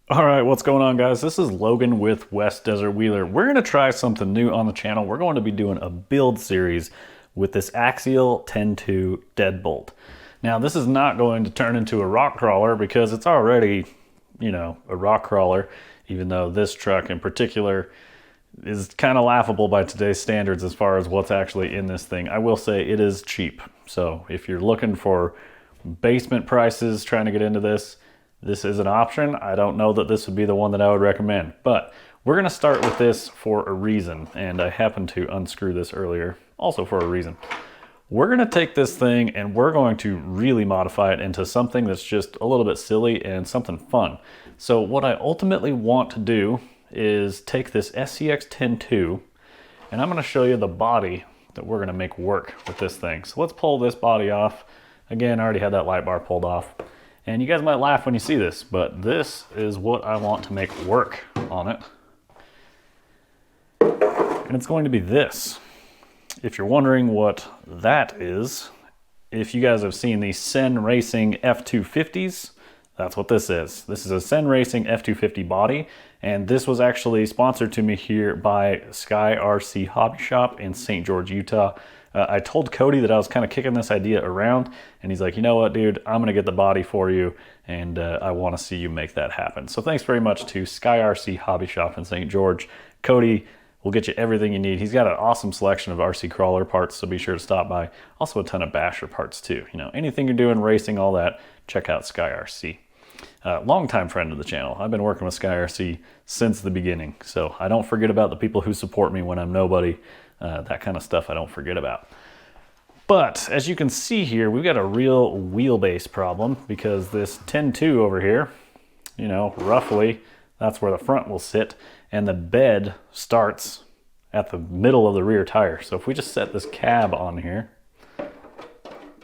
All right, what's going on, guys? This is Logan with West Desert Wheeler. We're going to try something new on the channel. We're going to be doing a build series with this Axial 10-2 deadbolt. Now, this is not going to turn into a rock crawler because it's already, a rock crawler, even though this truck in particular is kind of laughable by today's standards as far as what's actually in this thing. I will say it is cheap. So if you're looking for basement prices trying to get into this, this is an option. I don't know that this would be the one that I would recommend, but we're going to start with this for a reason. And I happened to unscrew this earlier also for a reason. We're going to take this thing and we're going to really modify it into something that's just a little bit silly and something fun. So what I ultimately want to do is take this SCX 10-2 and I'm going to show you the body that we're going to make work with this thing. So let's pull this body off. Again, I already had that light bar pulled off. And you guys might laugh when you see this, but this is what I want to make work on it. And it's going to be this. If you're wondering what that is, if you guys have seen the Sen Racing F250s, that's what this is. This is a Sen Racing F250 body, and this was actually sponsored to me here by Spec RC Hobby Shop in St. George, Utah. I told Cody that I was kind of kicking this idea around, and he's like, you know what, dude, I'm going to get the body for you, and I want to see you make that happen. So thanks very much to Spec RC Hobby Shop in St. George. Cody will get you everything you need. He's got an awesome selection of RC crawler parts, so be sure to stop by. Also a ton of basher parts too. Anything you're doing, racing, all that, check out Spec RC. Longtime friend of the channel. I've been working with Spec RC since the beginning, so I don't forget about the people who support me when I'm nobody. That kind of stuff I don't forget about. But as you can see here, we've got a real wheelbase problem because this 10-2 over here, roughly that's where the front will sit, and the bed starts at the middle of the rear tire. So if we just set this cab on here,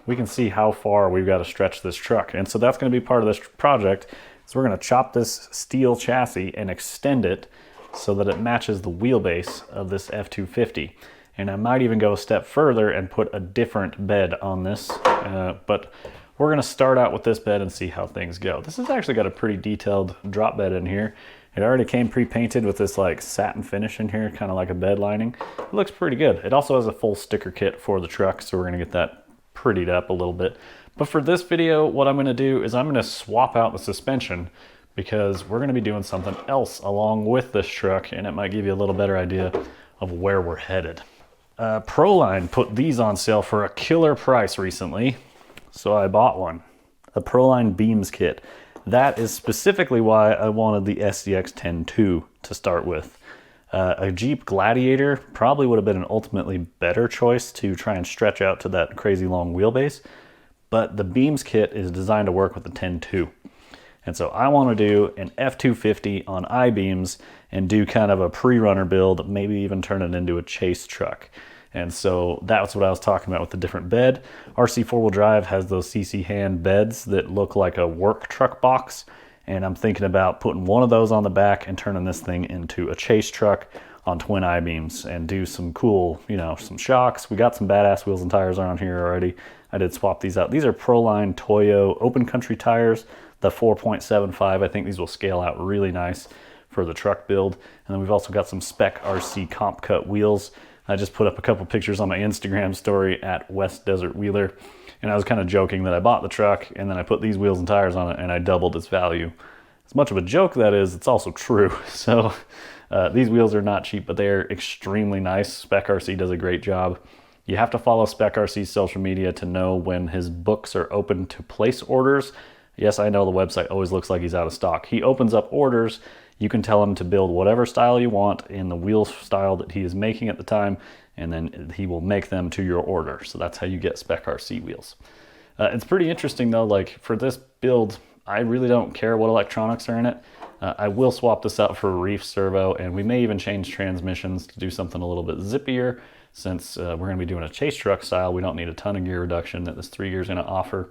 we can see how far we've got to stretch this truck. And so that's going to be part of this project. So we're going to chop this steel chassis and extend it so that it matches the wheelbase of this F250. And I might even go a step further and put a different bed on this, but we're gonna start out with this bed and see how things go. This has actually got a pretty detailed drop bed in here. It already came pre-painted with this like satin finish in here, kind of like a bed lining. It looks pretty good. It also has a full sticker kit for the truck, so we're gonna get that prettied up a little bit. But for this video, what I'm gonna do is I'm gonna swap out the suspension because we're going to be doing something else along with this truck, and it might give you a little better idea of where we're headed. Proline put these on sale for a killer price recently, so I bought one. A Proline Beams kit. That is specifically why I wanted the SCX 10-2 to start with. A Jeep Gladiator probably would have been an ultimately better choice to try and stretch out to that crazy long wheelbase, but the Beams kit is designed to work with the 10-2. And so I want to do an F250 on I-beams and do kind of a pre-runner build, maybe even turn it into a chase truck. And so that's what I was talking about with the different bed. RC 4-wheel drive has those CC hand beds that look like a work truck box. And I'm thinking about putting one of those on the back and turning this thing into a chase truck on twin I-beams and do some cool, some shocks. We got some badass wheels and tires on here already. I did swap these out. These are Proline Toyo open country tires. The 4.75, I think these will scale out really nice for the truck build. And then we've also got some Spec RC comp cut wheels. I just put up a couple pictures on my Instagram story at West Desert Wheeler. And I was kind of joking that I bought the truck and then I put these wheels and tires on it and I doubled its value. As much of a joke that is, it's also true. So these wheels are not cheap, but they're extremely nice. Spec RC does a great job. You have to follow Spec RC's social media to know when his books are open to place orders. Yes, I know the website always looks like he's out of stock. He opens up orders. You can tell him to build whatever style you want in the wheel style that he is making at the time, and then he will make them to your order. So that's how you get Spec RC wheels. It's pretty interesting though, like for this build, I really don't care what electronics are in it. I will swap this out for a reef servo, and we may even change transmissions to do something a little bit zippier. Since we're going to be doing a chase truck style, we don't need a ton of gear reduction that this 3 gear is going to offer.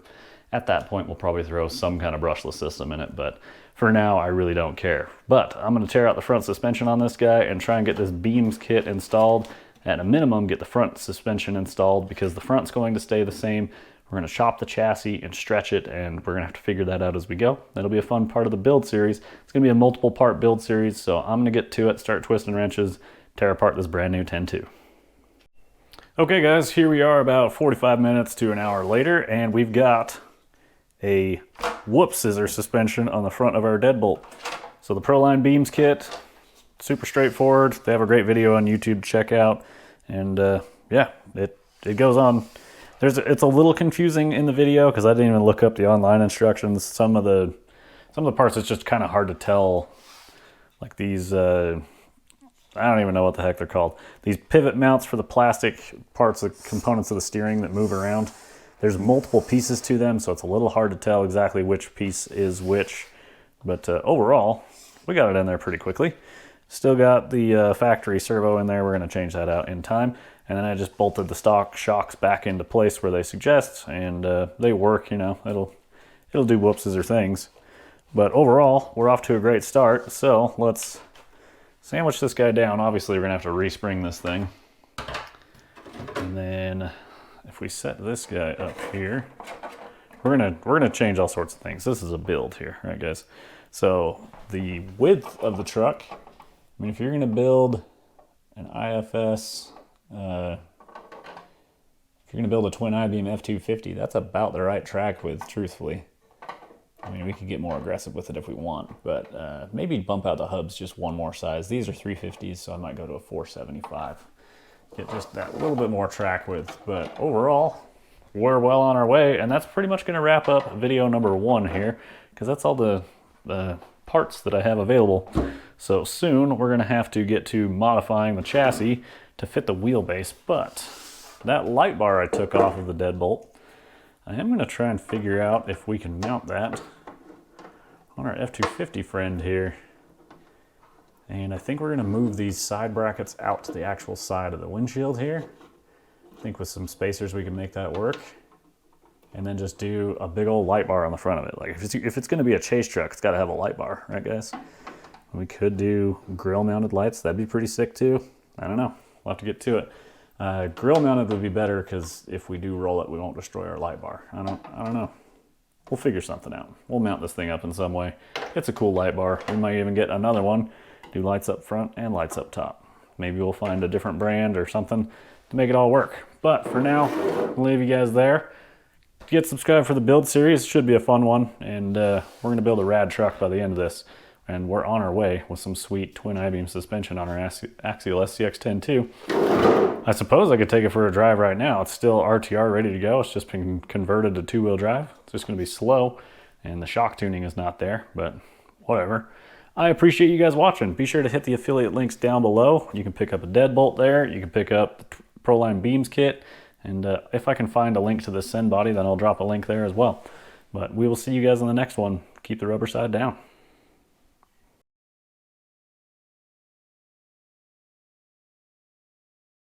At that point, we'll probably throw some kind of brushless system in it, but for now, I really don't care. But I'm going to tear out the front suspension on this guy and try and get this Beams kit installed. At a minimum, get the front suspension installed because the front's going to stay the same. We're going to chop the chassis and stretch it, and we're going to have to figure that out as we go. That'll be a fun part of the build series. It's going to be a multiple part build series, so I'm going to get to it, start twisting wrenches, tear apart this brand new 10.2. Okay guys, here we are about 45 minutes to an hour later, and we've got a whoop scissor suspension on the front of our deadbolt. So the Proline Beams kit, super straightforward. They have a great video on YouTube to check out, and yeah, it goes on. It's a little confusing in the video because I didn't even look up the online instructions. Some of the parts it's just kind of hard to tell. Like these, I don't even know what the heck they're called. These pivot mounts for the plastic parts, the components of the steering that move around. There's multiple pieces to them, so it's a little hard to tell exactly which piece is which. But overall, we got it in there pretty quickly. Still got the factory servo in there. We're going to change that out in time. And then I just bolted the stock shocks back into place where they suggest, and they work, you know, it'll do whoop scissor things. But overall, we're off to a great start, so let's sandwich this guy down. Obviously, we're gonna have to respring this thing. And then if we set this guy up here, we're gonna change all sorts of things. This is a build here, right guys? So the width of the truck, I mean, if you're gonna build an IFS, if you're going to build a twin I-beam F250, that's about the right track width, truthfully. I mean, we could get more aggressive with it if we want, but maybe bump out the hubs just one more size. These are 350s, so I might go to a 475. Get just that little bit more track width, but overall, we're well on our way, and that's pretty much going to wrap up video number 1 here, because that's all the parts that I have available. So soon, we're going to have to get to modifying the chassis to fit the wheelbase, but that light bar I took off of the deadbolt, I am going to try and figure out if we can mount that on our F250 friend here. And I think we're going to move these side brackets out to the actual side of the windshield here. I think with some spacers we can make that work. And then just do a big old light bar on the front of it. Like if it's going to be a chase truck, it's got to have a light bar, right guys? We could do grill mounted lights. That'd be pretty sick too. I don't know. We'll have to get to it. Grill mounted would be better because if we do roll it, we won't destroy our light bar. I don't know. We'll figure something out. We'll mount this thing up in some way. It's a cool light bar. We might even get another one. Do lights up front and lights up top. Maybe we'll find a different brand or something to make it all work. But for now, I'll leave you guys there. Get subscribed for the build series. It should be a fun one. And we're going to build a rad truck by the end of this. And we're on our way with some sweet twin I-beam suspension on our Axial SCX 10.2. I suppose I could take it for a drive right now. It's still RTR ready to go. It's just been converted to two-wheel drive. It's just going to be slow, and the shock tuning is not there, but whatever. I appreciate you guys watching. Be sure to hit the affiliate links down below. You can pick up a deadbolt there. You can pick up the Proline Beams kit, and if I can find a link to the Send body, then I'll drop a link there as well. But we will see you guys in the next one. Keep the rubber side down.